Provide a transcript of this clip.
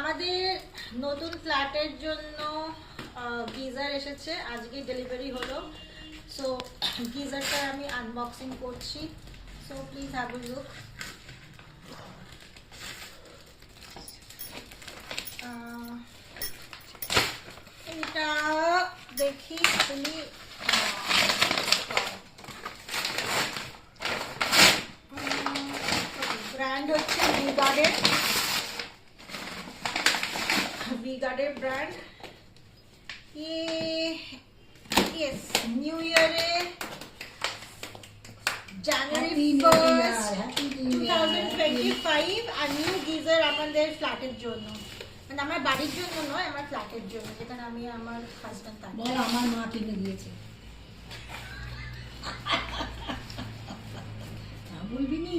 আমাদের নতুন ফ্ল্যাটের জন্য গিজার এসেছে, আজকে ডেলিভারি হলো। সো গিজারটা আমি আনবক্সিং করছি। So please have a look. এটা দেখি খুলি। ব্র্যান্ড হচ্ছে ভিগার্ডের ব্র্যান্ড। ইয়েস, নিউ ইয়ারে জানুয়ারি 1st 2025 আর নিউ গিজার আমাদের ফ্ল্যাটের জন্য, মানে আমার বাড়ির জন্য নয়, আমার ফ্ল্যাটের জন্য, যেখানে আমি আমার হাজবেন্ড থাকি। বল আমার মা কিনে দিয়েছে। বলবি নি